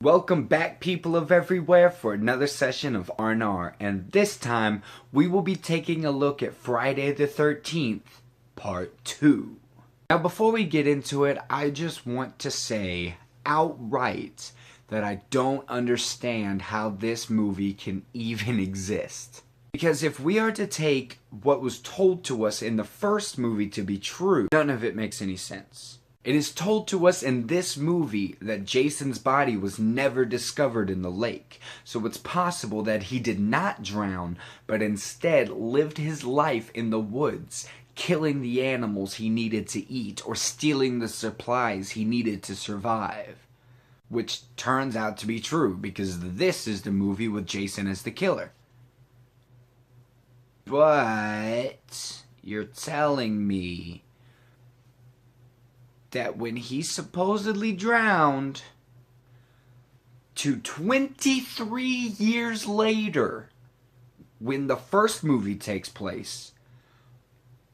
Welcome back, people of everywhere, for another session of R&R, and this time we will be taking a look at Friday the 13th, Part 2. Now before we get into it, I just want to say outright that I don't understand how this movie can even exist. Because if we are to take what was told to us in the first movie to be true, none of it makes any sense. It is told to us in this movie that Jason's body was never discovered in the lake, so it's possible that he did not drown, but instead lived his life in the woods, killing the animals he needed to eat or stealing the supplies he needed to survive. Which turns out to be true, because this is the movie with Jason as the killer. But you're telling me that when he supposedly drowned, to 23 years later, when the first movie takes place,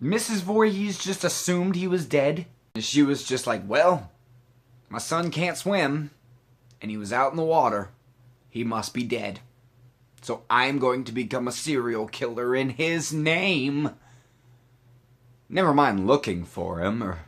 Mrs. Vorhees just assumed he was dead? She was just like, well, my son can't swim, and he was out in the water. He must be dead. So I'm going to become a serial killer in his name. Never mind looking for him, or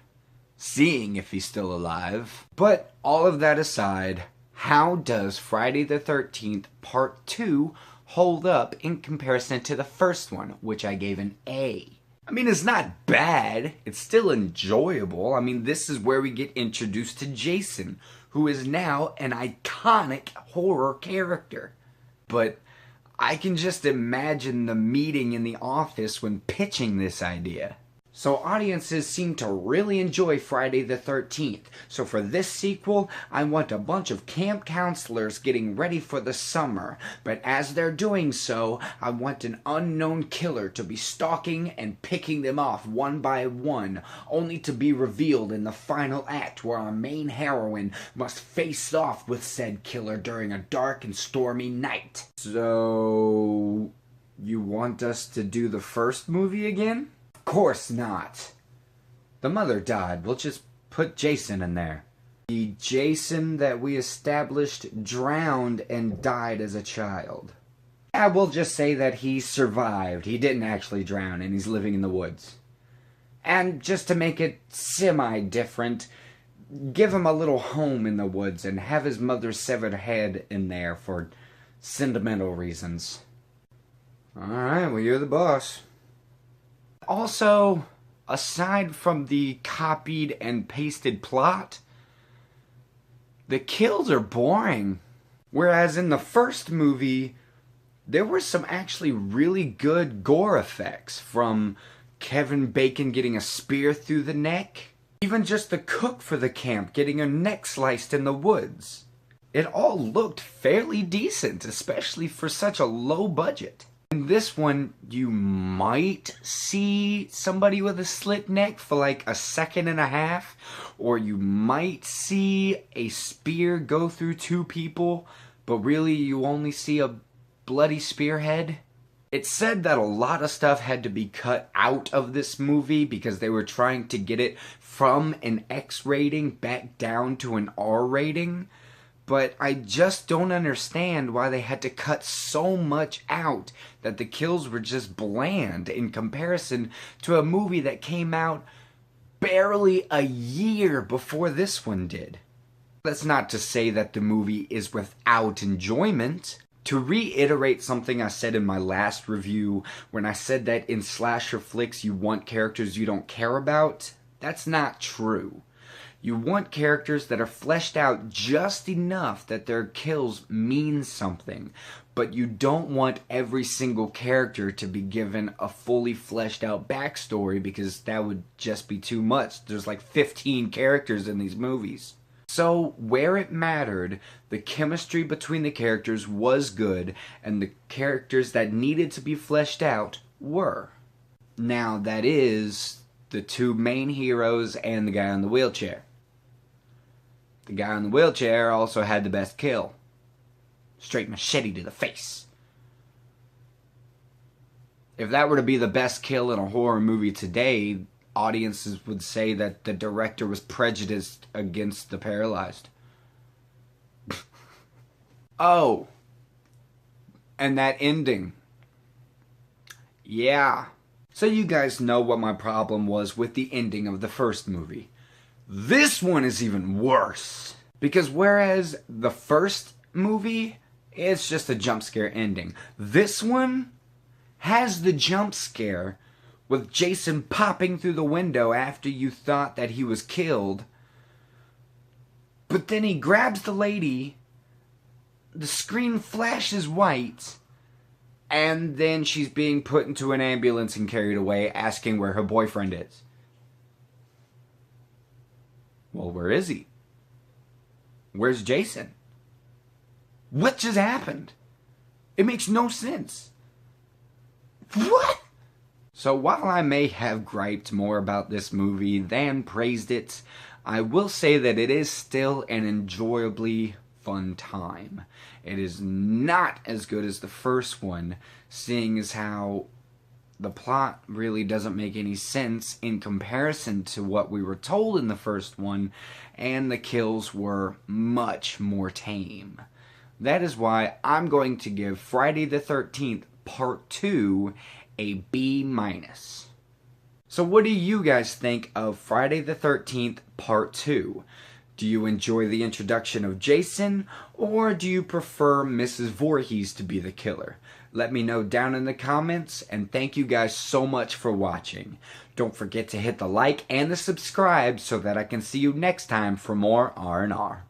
seeing if he's still alive. But all of that aside, how does Friday the 13th Part 2 hold up in comparison to the first one, which I gave an A? I mean, it's not bad. It's still enjoyable. I mean, this is where we get introduced to Jason, who is now an iconic horror character. But I can just imagine the meeting in the office when pitching this idea. So audiences seem to really enjoy Friday the 13th. So for this sequel, I want a bunch of camp counselors getting ready for the summer. But as they're doing so, I want an unknown killer to be stalking and picking them off one by one, only to be revealed in the final act where our main heroine must face off with said killer during a dark and stormy night. So you want us to do the first movie again? Of course not. The mother died. We'll just put Jason in there. The Jason that we established drowned and died as a child. I will just say that he survived. He didn't actually drown and he's living in the woods. And just to make it semi-different, give him a little home in the woods and have his mother's severed head in there for sentimental reasons. Alright, well, you're the boss. Also, aside from the copied and pasted plot, the kills are boring. Whereas in the first movie, there were some actually really good gore effects, from Kevin Bacon getting a spear through the neck, even just the cook for the camp getting her neck sliced in the woods. It all looked fairly decent, especially for such a low budget. In this one, you might see somebody with a slit neck for like a second and a half, or you might see a spear go through two people, but really you only see a bloody spearhead. It's said that a lot of stuff had to be cut out of this movie because they were trying to get it from an X rating back down to an R rating. But I just don't understand why they had to cut so much out that the kills were just bland in comparison to a movie that came out barely a year before this one did. That's not to say that the movie is without enjoyment. To reiterate something I said in my last review, when I said that in slasher flicks you want characters you don't care about, that's not true. You want characters that are fleshed out just enough that their kills mean something, but you don't want every single character to be given a fully fleshed out backstory, because that would just be too much. There's like 15 characters in these movies. So, where it mattered, the chemistry between the characters was good, and the characters that needed to be fleshed out were. Now, that is the two main heroes and the guy on the wheelchair. The guy in the wheelchair also had the best kill. Straight machete to the face. If that were to be the best kill in a horror movie today, audiences would say that the director was prejudiced against the paralyzed. Oh, and that ending. Yeah. So you guys know what my problem was with the ending of the first movie. This one is even worse. Because whereas the first movie, it's just a jump scare ending. This one has the jump scare with Jason popping through the window after you thought that he was killed. But then he grabs the lady, the screen flashes white, and then she's being put into an ambulance and carried away, asking where her boyfriend is. Well, where is he? Where's Jason? What just happened? It makes no sense. What? So while I may have griped more about this movie than praised it, I will say that it is still an enjoyably fun time. It is not as good as the first one, seeing as how the plot really doesn't make any sense in comparison to what we were told in the first one, and the kills were much more tame. That is why I'm going to give Friday the 13th Part 2 a B-. So what do you guys think of Friday the 13th Part 2? Do you enjoy the introduction of Jason, or do you prefer Mrs. Vorhees to be the killer? Let me know down in the comments, and thank you guys so much for watching. Don't forget to hit the like and the subscribe so that I can see you next time for more R&R.